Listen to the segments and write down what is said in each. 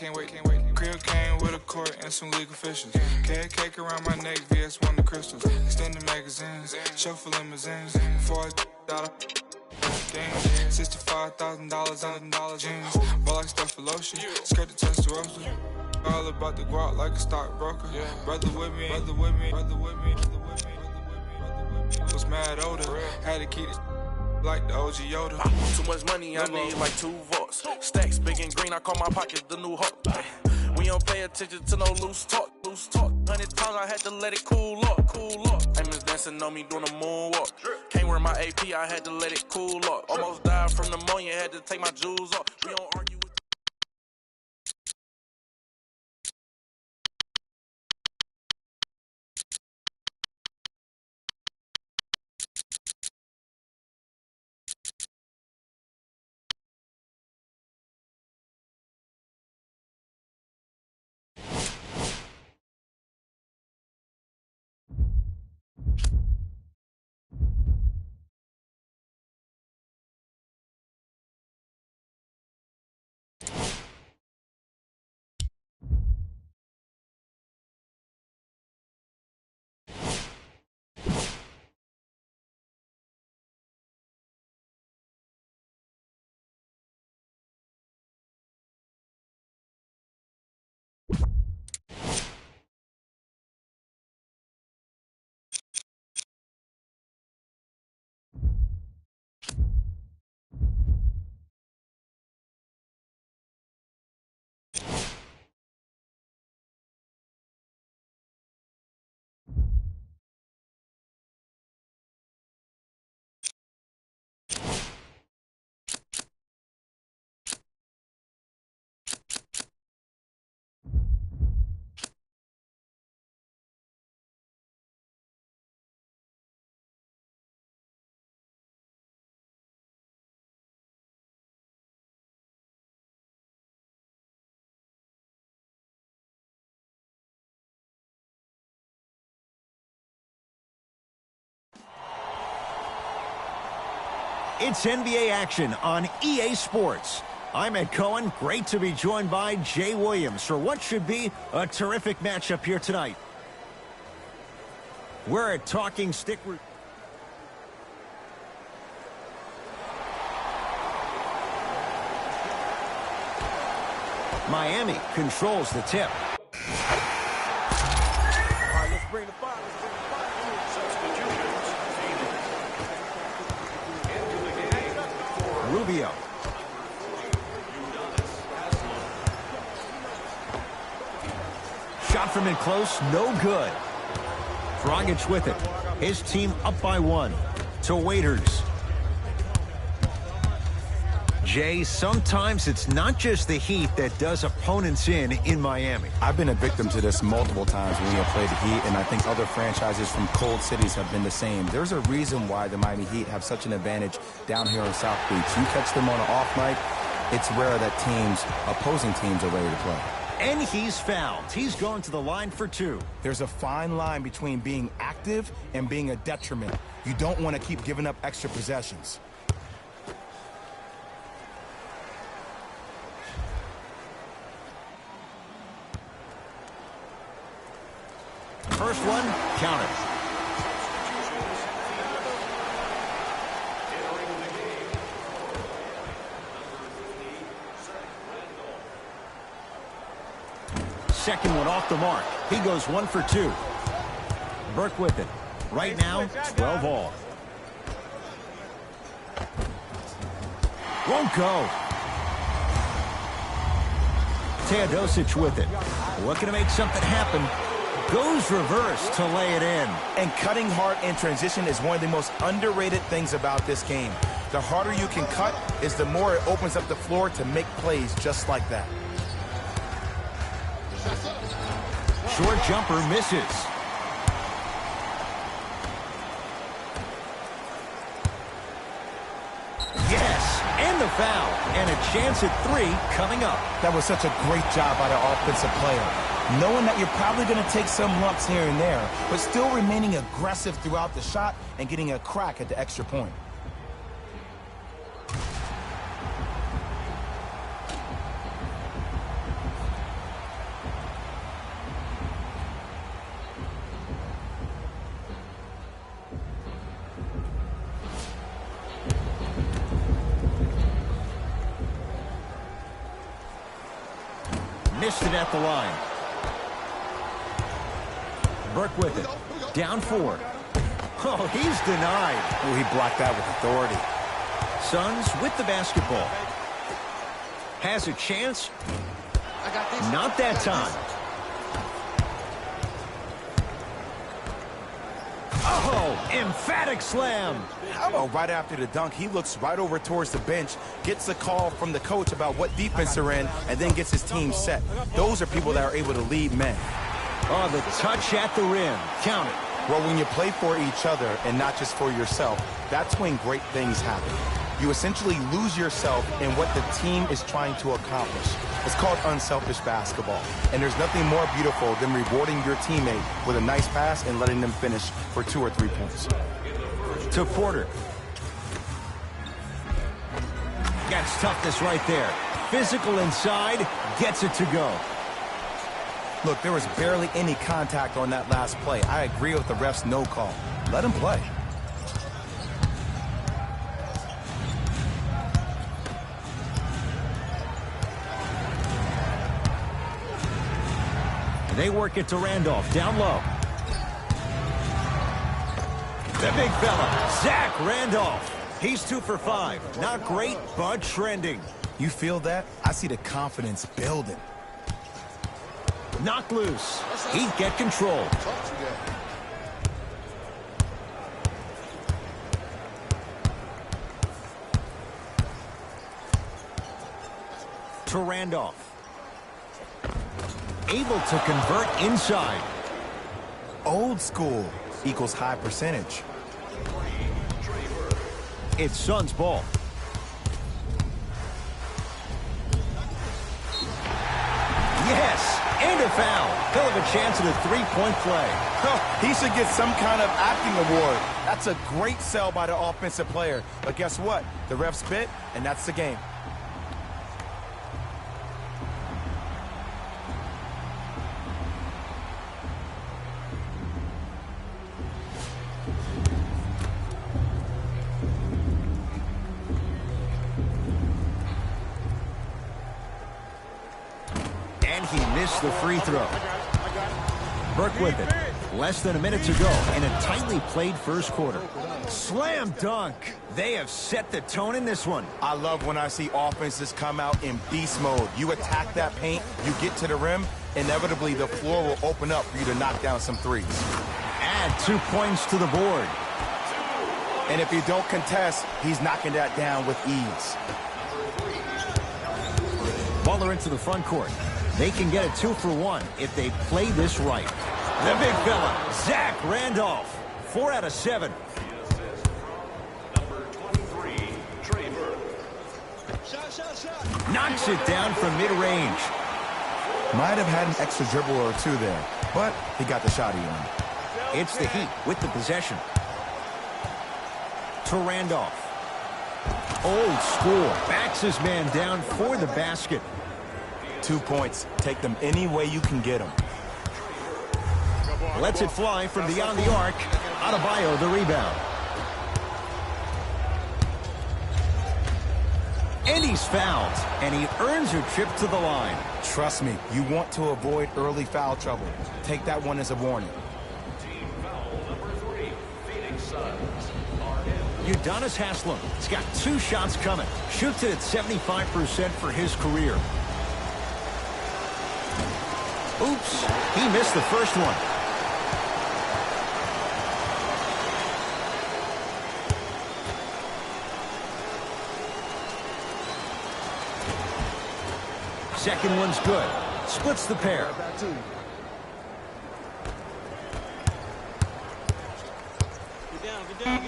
can't wait. Crib came with a court and some legal officials. Cake around my neck, VS1 the crystals. Extended magazines, shuffle limousines. Before I out $65,000 on jeans. Ball like stuff for lotion. Skirt the Testarossa. All about the guap like a stockbroker. Brother with me. Was mad older. Had to keep it like the OG Yoda. Too much money, I need like 2 votes. Stacks big and green, I call my pockets the new Hulk. We don't pay attention to no loose talk. 100 times I had to let it cool up. Amos dancing on me doing a moonwalk. Can't wear my AP, I had to let it cool up. Almost died from pneumonia, had to take my jewels off. We don't argue with It's NBA action on EA Sports. I'm Ed Cohen. Great to be joined by Jay Williams for what should be a terrific matchup here tonight. We're at Talking Stick. Miami controls the tip. All right, let's bring the fire. Rubio. Shot from in close, no good. Dragic with it. His team up by 1. To Waiters. Jay, sometimes it's not just the Heat that does opponents in Miami. I've been a victim to this multiple times when we have played the Heat, and I think other franchises from cold cities have been the same. There's a reason why the Miami Heat have such an advantage down here in South Beach. You catch them on an off night, it's rare that opposing teams are ready to play. And he's fouled. He's going to the line for 2. There's a fine line between being active and being a detriment. You don't want to keep giving up extra possessions. First one, counted. Second one off the mark. He goes 1 for 2. Burke with it. Right now, 12 all. Won't go. Teodosic with it. Looking to make something happen. Goes reverse to lay it in. And cutting hard in transition is one of the most underrated things about this game. The harder you can cut is the more it opens up the floor to make plays just like that. Short jumper misses. Yes, and the foul. And a chance at 3 coming up. That was such a great job by the offensive player. Knowing that you're probably going to take some lumps here and there, but still remaining aggressive throughout the shot and getting a crack at the extra point. Missed it at the line. Burke with it. Down 4. Oh, he's denied. Oh, he blocked that with authority. Suns with the basketball. Has a chance. Not that time. Oh, emphatic slam. How about right after the dunk, he looks right over towards the bench, gets a call from the coach about what defense they're in, and then gets his team set. Those are people that are able to lead men. Oh, the touch at the rim. Count it. Well, when you play for each other and not just for yourself, that's when great things happen. You essentially lose yourself in what the team is trying to accomplish. It's called unselfish basketball. And there's nothing more beautiful than rewarding your teammate with a nice pass and letting them finish for 2 or 3 points. To Porter. Gets toughness right there. Physical inside, gets it to go. Look, there was barely any contact on that last play. I agree with the ref's no call. Let him play. They work it to Randolph, down low. The big fella, Zach Randolph. He's 2 for 5. Not great, but trending. You feel that? I see the confidence building. Knocked loose. He'd get control. To Randolph. Able to convert inside. Old school equals high percentage. It's Suns ball. Yes, and a foul. He'll have a chance at a 3-point play. He should get some kind of acting award. That's a great sell by the offensive player. But guess what? The ref spit, and that's the game. And he missed the free throw. Burke with it. Less than a minute to go in a tightly played first quarter. Slam dunk. They have set the tone in this one. I love when I see offenses come out in beast mode. You attack that paint, you get to the rim, inevitably the floor will open up for you to knock down some threes. Add 2 points to the board. And if you don't contest, he's knocking that down with ease. Butler into the front court. They can get a 2 for 1 if they play this right. The big fella, Zach Randolph. 4 out of 7. Knocks it down from mid-range. Might have had an extra dribble or 2 there, but he got the shot he wanted. It's the Heat with the possession. To Randolph. Old school. Backs his man down for the basket. 2 points. Take them any way you can get them. Lets it fly from beyond the arc. Adebayo the rebound. And he's fouled. And he earns a trip to the line. Trust me, you want to avoid early foul trouble. Take that one as a warning. Udonis Haslem has got 2 shots coming. Shoots it at 75% for his career. Oops, he missed the first one. Second one's good. Splits the pair.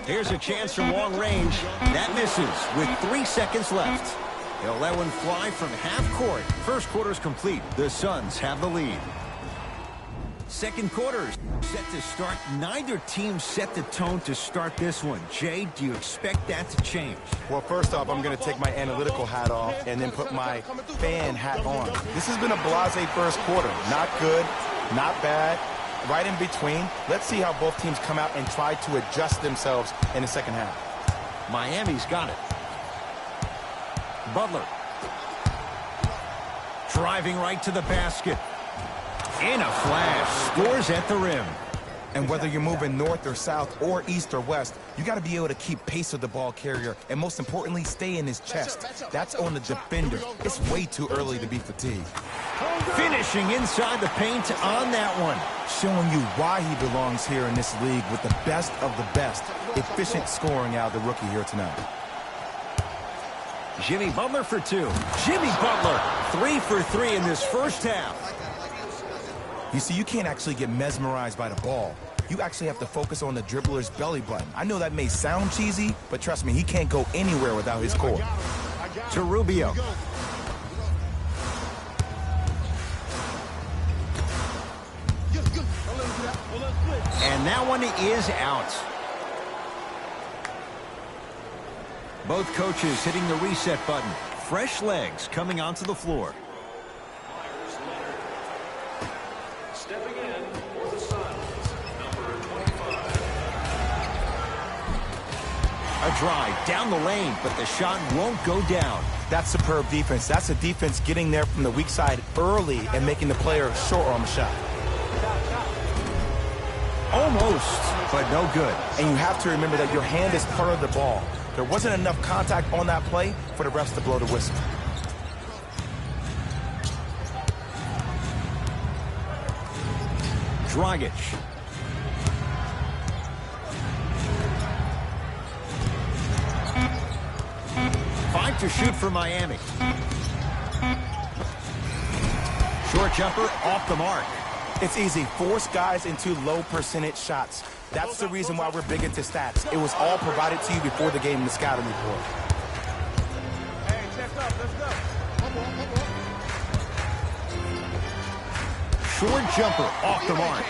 Here's a chance from long range. That misses with 3 seconds left. He'll let one fly from half court. First quarter's complete. The Suns have the lead. Second quarter's set to start. Neither team set the tone to start this one. Jay, do you expect that to change? Well, first off, I'm going to take my analytical hat off and then put my fan hat on. This has been a blasé first quarter. Not good, not bad, right in between. Let's see how both teams come out and try to adjust themselves in the second half. Miami's got it. Butler. Driving right to the basket. In a flash, scores at the rim. And whether you're moving north or south or east or west, you got to be able to keep pace with the ball carrier and most importantly, stay in his chest. That's on the defender. It's way too early to be fatigued. Finishing inside the paint on that one. Showing you why he belongs here in this league with the best of the best. Efficient scoring out of the rookie here tonight. Jimmy Butler for 2. Jimmy Butler, 3 for 3 in this first half. You see, you can't actually get mesmerized by the ball. You actually have to focus on the dribbler's belly button. I know that may sound cheesy, but trust me, he can't go anywhere without his core. To Rubio. And that one is out. Both coaches hitting the reset button. Fresh legs coming onto the floor. Stepping in for the Suns, number 25. A drive down the lane, but the shot won't go down. That's superb defense. That's a defense getting there from the weak side early and making the player short arm shot. Almost, but no good. And you have to remember that your hand is part of the ball. There wasn't enough contact on that play for the refs to blow the whistle. Dragic. Five to shoot for Miami. Short jumper off the mark. It's easy. Force guys into low percentage shots. That's the reason why we're big into stats. It was all provided to you before the game in the scouting report. Hey, check up. Let's go. Short jumper off the mark.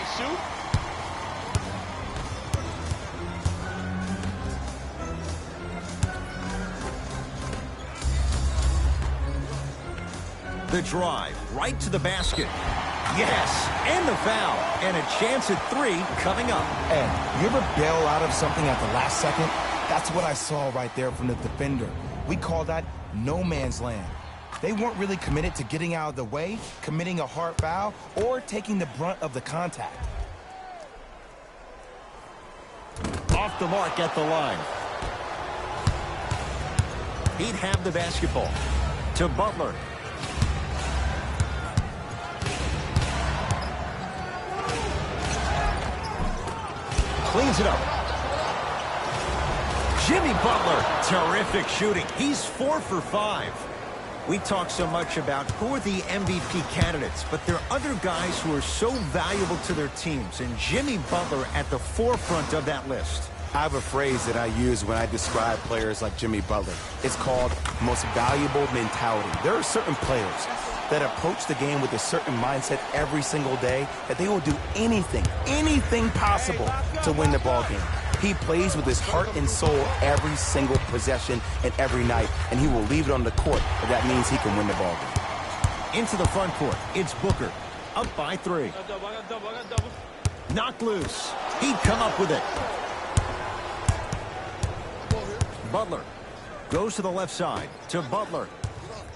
The drive right to the basket. Yes, and the foul. And a chance at 3 coming up. And you ever bail out of something at the last second? That's what I saw right there from the defender. We call that no man's land. They weren't really committed to getting out of the way, committing a hard foul, or taking the brunt of the contact. Off the mark at the line. He'd have the basketball. To Butler. Cleans it up. Jimmy Butler, terrific shooting. He's 4 for 5. We talk so much about who are the MVP candidates, but there are other guys who are so valuable to their teams, and Jimmy Butler at the forefront of that list. I have a phrase that I use when I describe players like Jimmy Butler. It's called most valuable mentality. There are certain players that approach the game with a certain mindset every single day that they will do anything possible to win the ball game. He plays with his heart and soul every single possession and every night, and he will leave it on the court if that means he can win the ball game. Into the front court, it's Booker, up by 3. Knocked loose. He'd come up with it. Butler goes to the left side, to Butler.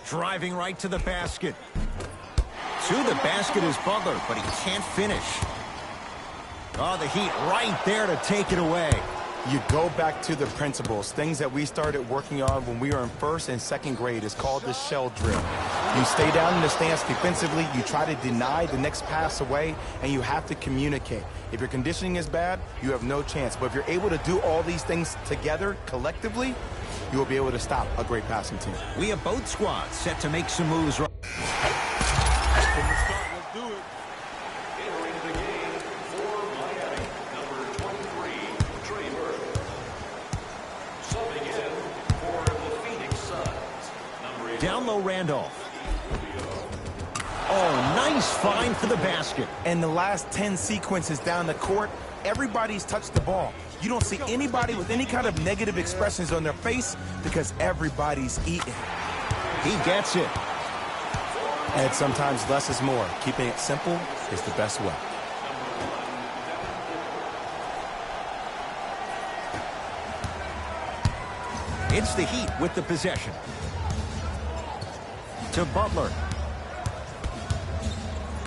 Driving right to the basket. To the basket is Butler, but he can't finish. Oh, the Heat right there to take it away. You go back to the principles, things that we started working on when we were in 1st and 2nd grade. It's called the shell drill. You stay down in the stance defensively, you try to deny the next pass away, and you have to communicate. If your conditioning is bad, you have no chance. But if you're able to do all these things together, collectively, you will be able to stop a great passing team. We have both squads set to make some moves. Let's do it. Entering the game for Miami, number 23, Trey Burke. Subbing in for the Phoenix Suns, number 8. Down low, Randolph. Oh, nice find for the basket. And the last 10 sequences down the court, everybody's touched the ball. You don't see anybody with any kind of negative expressions on their face because everybody's eating. He gets it. And sometimes less is more. Keeping it simple is the best way. It's the Heat with the possession. To Butler.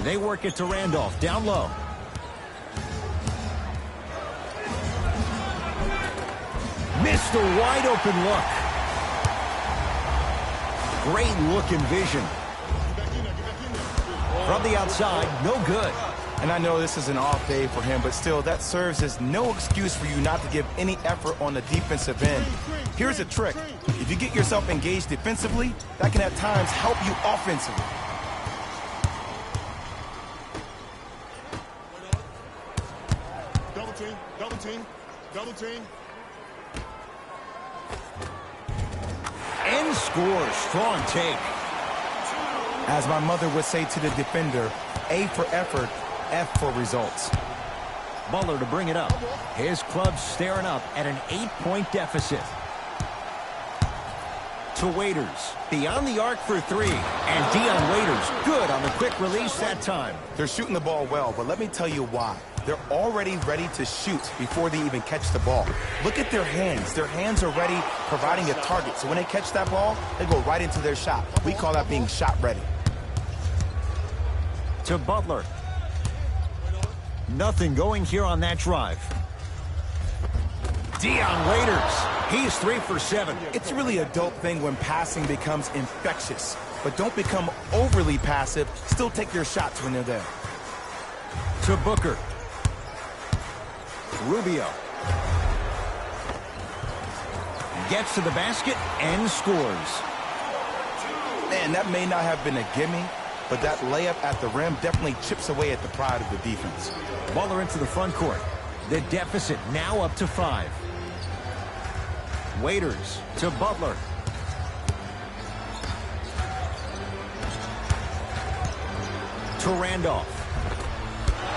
They work it to Randolph, down low. Missed a wide open look. Great look and vision. From the outside, no good. And I know this is an off day for him, but still, that serves as no excuse for you not to give any effort on the defensive end. Here's a trick. If you get yourself engaged defensively, that can at times help you offensively. Double team, double team, double team. And scores. Strong take. As my mother would say to the defender, A for effort, F for results. Butler to bring it up. His club staring up at an 8-point deficit. To Waiters. Beyond the arc for three. And Dion Waiters good on the quick release that time. They're shooting the ball well, but let me tell you why. They're already ready to shoot before they even catch the ball. Look at their hands. Their hands are ready, providing a target. So when they catch that ball, they go right into their shot. We call that being shot ready. To Butler. Nothing going here on that drive. Dion Waiters. He's 3 for 7. It's really a dope thing when passing becomes infectious. But don't become overly passive. Still take your shots when they're there. To Booker. Rubio. Gets to the basket and scores. Man, that may not have been a gimme, but that layup at the rim definitely chips away at the pride of the defense. Butler into the front court. The deficit now up to 5. Waiters to Butler. To Randolph.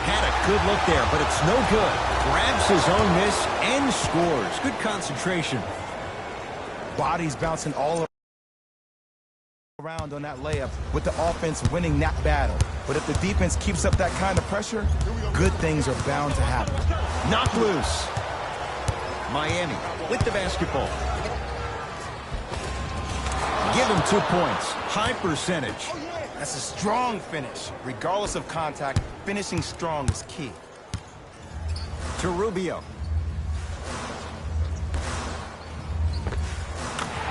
Had a good look there, but it's no good. Grabs his own miss and scores. Good concentration. Bodies bouncing all around on that layup with the offense winning that battle. But if the defense keeps up that kind of pressure, good things are bound to happen. Knocked loose. Miami with the basketball. Give him 2 points. High percentage. That's a strong finish. Regardless of contact, finishing strong is key. To Rubio.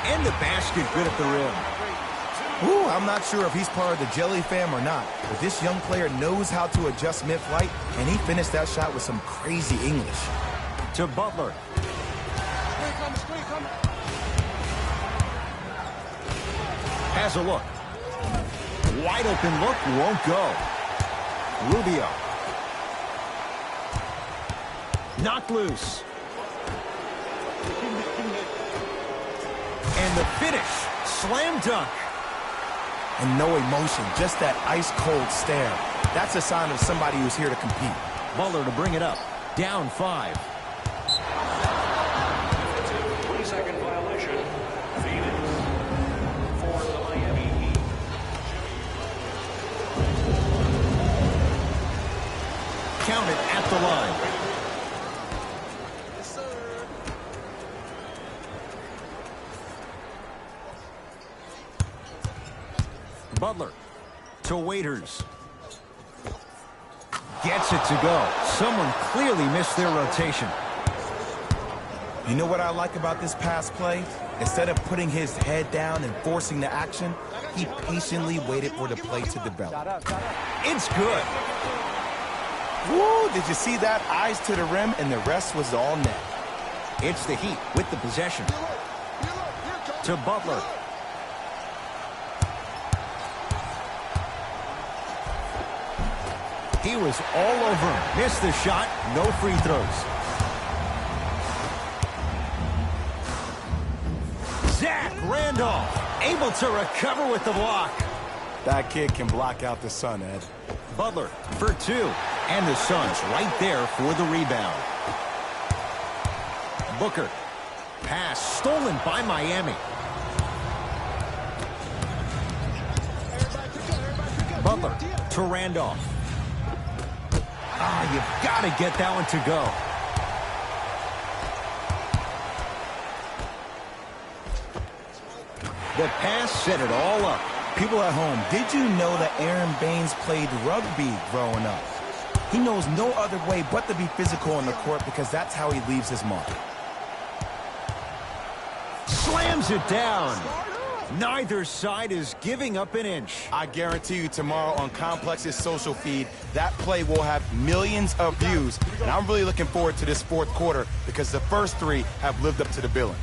And the basket good at the rim. Ooh, I'm not sure if he's part of the Jelly fam or not, but this young player knows how to adjust mid-flight, and he finished that shot with some crazy English. To Butler. Has a look. Wide open look, won't go. Rubio. Knocked loose. And the finish. Slam dunk. And no emotion, just that ice-cold stare. That's a sign of somebody who's here to compete. Butler to bring it up. Down 5. 3-second violation. Phoenix for the Miami Heat. Count it at the line. Butler to Waiters. Gets it to go. Someone clearly missed their rotation. You know what I like about this pass play? Instead of putting his head down and forcing the action, he patiently waited for the play to develop. It's good. Woo, did you see that? Eyes to the rim, and the rest was all net. It's the Heat with the possession. To Butler. He was all over him. Missed the shot. No free throws. Zach Randolph able to recover with the block. That kid can block out the sun, Ed. Butler for 2. And the Suns right there for the rebound. Booker. Pass stolen by Miami. Butler to Randolph. You've got to get that one to go. The pass set it all up. People at home, did you know that Aaron Baines played rugby growing up? He knows no other way but to be physical on the court because that's how he leaves his mark. Slams it down. Neither side is giving up an inch. I guarantee you tomorrow on Complex's social feed, that play will have millions of views. And I'm really looking forward to this fourth quarter because the first three have lived up to the billing.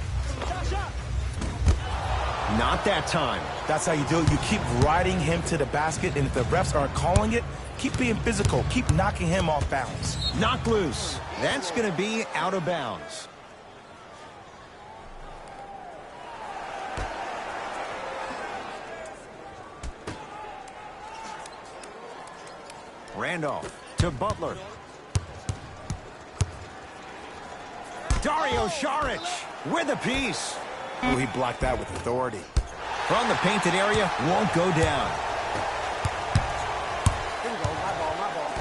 Not that time. That's how you do it. You keep riding him to the basket, and if the refs aren't calling it, keep being physical. Keep knocking him off balance. Knock loose. That's going to be out of bounds. Randolph to Butler. Dario Saric with a piece. Oh, he blocked that with authority. From the painted area, won't go down. Here we go, my ball, my ball.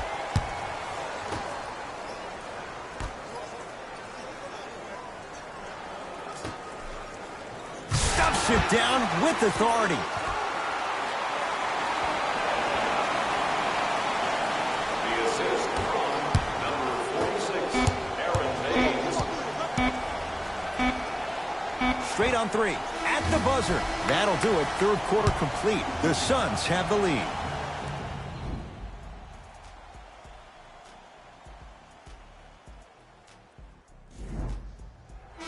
Stuffs it down with authority. The assist from number 46, Aaron Baines. Straight on three. At the buzzer. That'll do it. Third quarter complete. The Suns have the lead.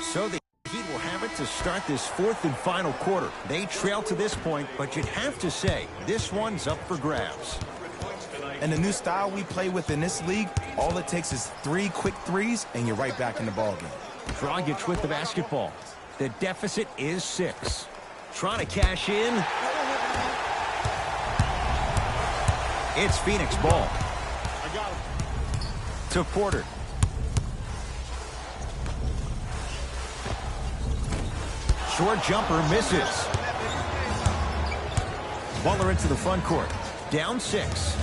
So the Heat will have it to start this fourth and final quarter. They trail to this point, but you'd have to say this one's up for grabs. And the new style we play with in this league, all it takes is 3 quick threes, and you're right back in the ballgame. Dragic with the basketball. The deficit is 6. Trying to cash in. It's Phoenix ball. I got him. To Porter. Short jumper misses. Butler into the front court. Down 6.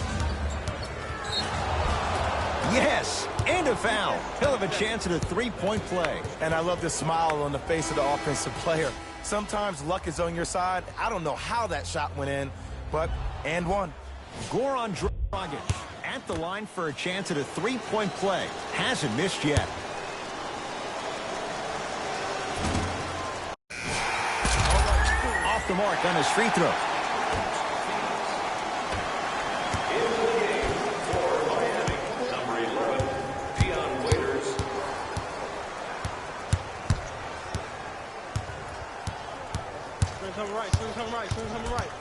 Yes, and a foul. He'll have a chance at a three-point play. And I love the smile on the face of the offensive player. Sometimes luck is on your side. I don't know how that shot went in, but and one. Goran Dragic at the line for a chance at a three-point play. Hasn't missed yet. Off the mark on his free throw. Into the game for Miami, number 11, Dion Waiters. Swing coming right, swing coming right, swing coming right.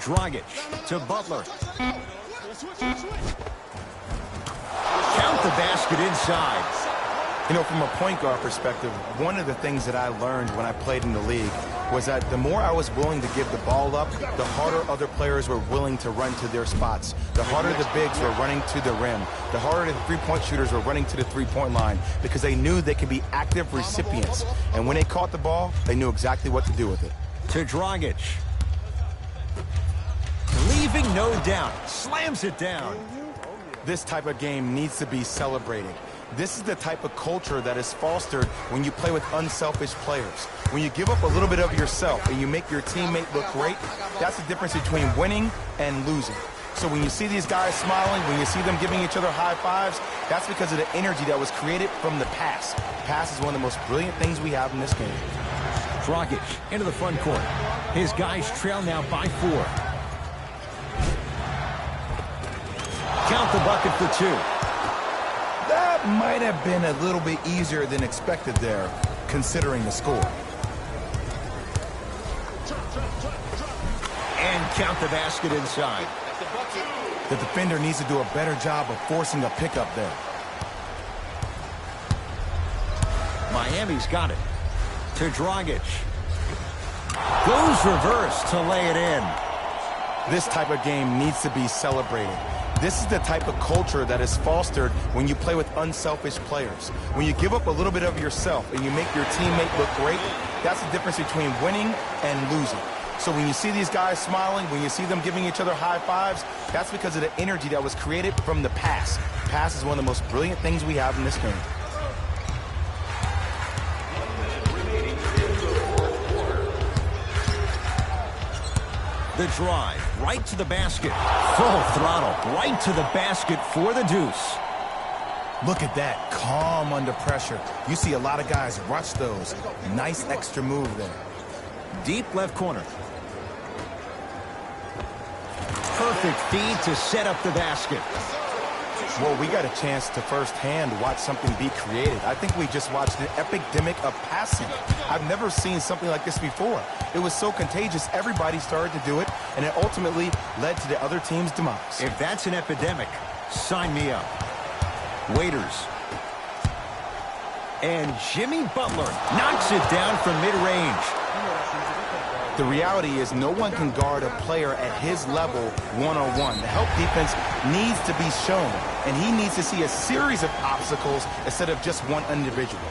Dragic to Butler. Count the basket inside. You know, from a point guard perspective, one of the things that I learned when I played in the league was that the more I was willing to give the ball up, the harder other players were willing to run to their spots. The harder the bigs were running to the rim. The harder the three-point shooters were running to the three-point line because they knew they could be active recipients. And when they caught the ball, they knew exactly what to do with it. To Dragic. Leaving no doubt. Slams it down. This type of game needs to be celebrated. This is the type of culture that is fostered when you play with unselfish players. When you give up a little bit of yourself and you make your teammate look great, that's the difference between winning and losing. So when you see these guys smiling, when you see them giving each other high fives, that's because of the energy that was created from the pass. Pass is one of the most brilliant things we have in this game. Dragic into the front court. His guys trail now by 4. Count the bucket for 2. That might have been a little bit easier than expected there, considering the score. And count the basket inside. The defender needs to do a better job of forcing a pickup there. Miami's got it. To Dragic. Goes reverse to lay it in. This type of game needs to be celebrated. This is the type of culture that is fostered when you play with unselfish players. When you give up a little bit of yourself and you make your teammate look great, that's the difference between winning and losing. So when you see these guys smiling, when you see them giving each other high fives, that's because of the energy that was created from the pass. Pass is one of the most brilliant things we have in this game. The drive, right to the basket. Full throttle, right to the basket for the deuce. Look at that, calm under pressure. You see a lot of guys rush those. Nice extra move there. Deep left corner. Perfect feed to set up the basket. Well, we got a chance to firsthand watch something be created. I think we just watched an epidemic of passing. I've never seen something like this before. It was so contagious, everybody started to do it, and it ultimately led to the other team's demise. If that's an epidemic, sign me up. Waiters. And Jimmy Butler knocks it down from mid-range. The reality is no one can guard a player at his level one-on-one. The help defense needs to be shown, and he needs to see a series of obstacles instead of just one individual.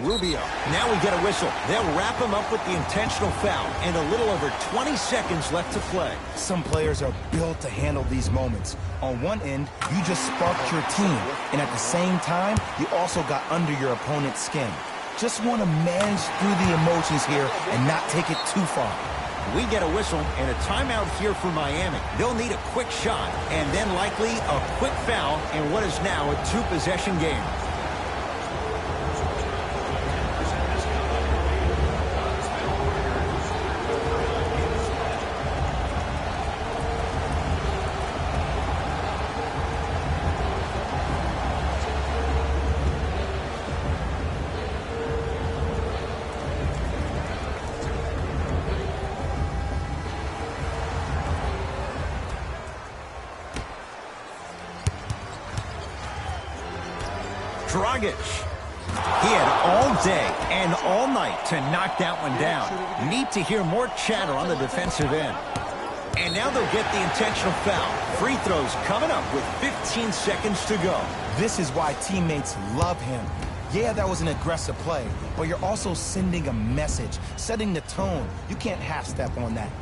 Rubio. Now we get a whistle. They'll wrap him up with the intentional foul, and a little over 20 seconds left to play. Some players are built to handle these moments. On one end, you just sparked your team, and at the same time, you also got under your opponent's skin. Just want to manage through the emotions here and not take it too far. We get a whistle and a timeout here for Miami. They'll need a quick shot and then likely a quick foul in what is now a two-possession game. Dragic. He had all day and all night to knock that one down. Need to hear more chatter on the defensive end. And now they'll get the intentional foul. Free throws coming up with 15 seconds to go. This is why teammates love him. Yeah, that was an aggressive play, but you're also sending a message, setting the tone. You can't half-step on that.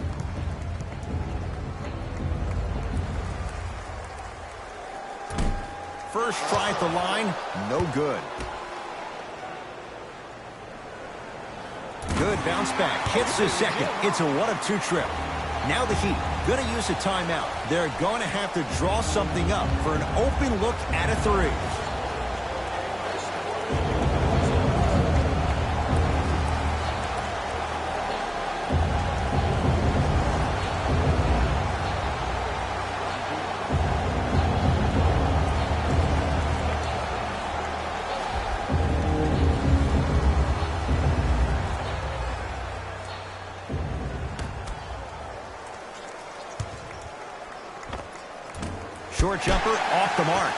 First try at the line, no good. Good bounce back, hits the second. It's a 1-of-2 trip. Now the Heat gonna use a timeout. They're going to have to draw something up for an open look at a three. Short jumper off the mark.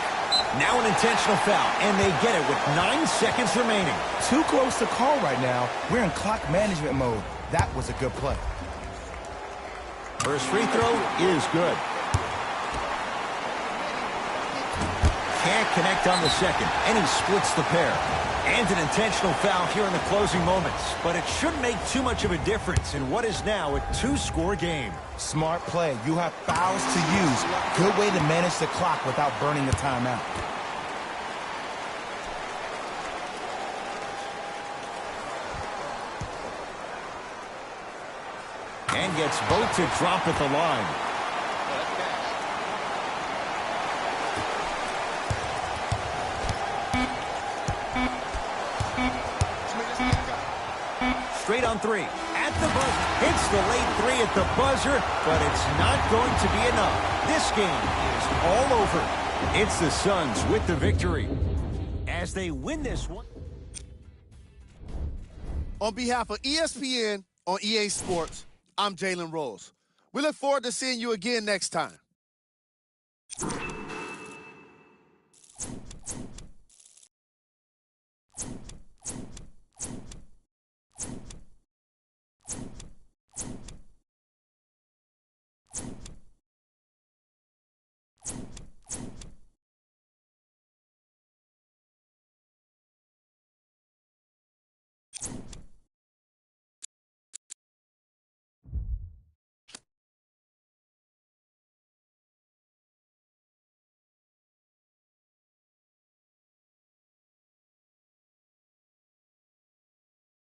Now an intentional foul, and they get it with 9 seconds remaining. Too close to call right now. We're in clock management mode. That was a good play. First free throw is good. Can't connect on the second, and he splits the pair. And an intentional foul here in the closing moments, but it shouldn't make too much of a difference in what is now a 2-score game. Smart play. You have fouls to use. Good way to manage the clock without burning the timeout. And gets both to drop at the line. Straight on three. At the buzzer. Hits the late three at the buzzer, but it's not going to be enough. This game is all over. It's the Suns with the victory as they win this one. On behalf of ESPN on EA Sports, I'm Jalen Rose. We look forward to seeing you again next time.